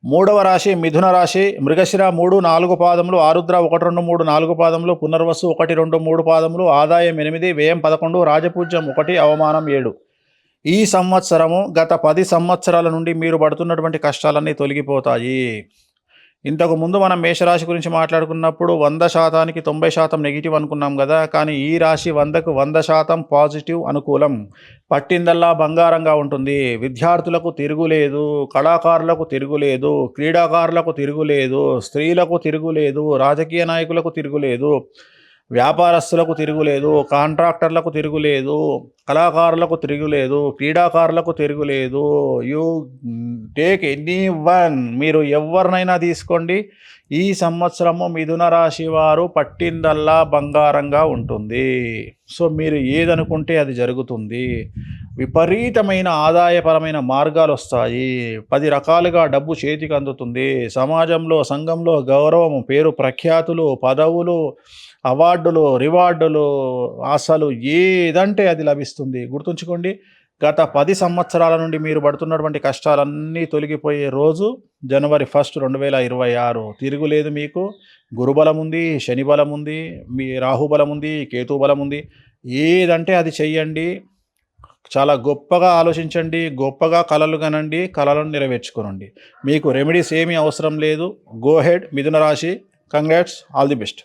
మూడవ రాశి మిథున రాశి. మృగశిర 3, 4 పాదములు, ఆరుద్ర 1, 2, 3, 4 పాదములు, పునర్వసు 1, 2, 3 పాదములు, ఆదాయం 8, వ్యయం 11, రాజపూజ్యం 1, అవమానం 7. ఈ సంవత్సరము గత 10 సంవత్సరాల నుండి మీరు పడుతున్నటువంటి కష్టాలన్నీ తొలగిపోతాయి. ఇంతకు ముందు మనం మేషరాశి గురించి మాట్లాడుకున్నప్పుడు 100%కి 90% నెగిటివ్ అనుకున్నాం కదా. కానీ ఈ రాశి 100కు 100% పాజిటివ్, అనుకూలం. పట్టిందల్లా బంగారంగా ఉంటుంది. విద్యార్థులకు తిరుగులేదు, కళాకారులకు తిరుగులేదు, క్రీడాకారులకు తిరుగులేదు, స్త్రీలకు తిరుగులేదు, రాజకీయ నాయకులకు తిరుగులేదు, వ్యాపారస్తులకు తిరుగులేదు, కాంట్రాక్టర్లకు తిరుగులేదు, కళాకారులకు తిరుగులేదు, క్రీడాకారులకు తిరుగులేదు. యూ టేక్ ఎనీ వన్, మీరు ఎవరినైనా తీసుకోండి. ఈ సంవత్సరము మిథున రాశి వారు పట్టిందల్లా బంగారంగా ఉంటుంది. సో మీరు ఏదనుకుంటే అది జరుగుతుంది. విపరీతమైన ఆదాయపరమైన మార్గాలు వస్తాయి. 10 రకాలుగా డబ్బు చేతికి అందుతుంది. సమాజంలో, సంఘంలో గౌరవం, పేరు ప్రఖ్యాతులు, పదవులు, అవార్డులు, రివార్డులు, అసలు ఏదంటే అది లభిస్తుంది. గుర్తుంచుకోండి, గత 10 సంవత్సరాల నుండి మీరు పడుతున్నటువంటి కష్టాలన్నీ తొలగిపోయే రోజు జనవరి 1, 2026. తిరుగులేదు మీకు. గురుబలం ఉంది, శని బలం ఉంది, మీ రాహుబలం ఉంది, కేతు బలం ఉంది. ఏదంటే అది చెయ్యండి. చాలా గొప్పగా ఆలోచించండి, గొప్పగా కలలు కనండి, కలలను నెరవేర్చుకోనండి. మీకు రెమెడీస్ ఏమీ అవసరం లేదు. గో హెడ్ మిథున రాశి. Congrats, all the best.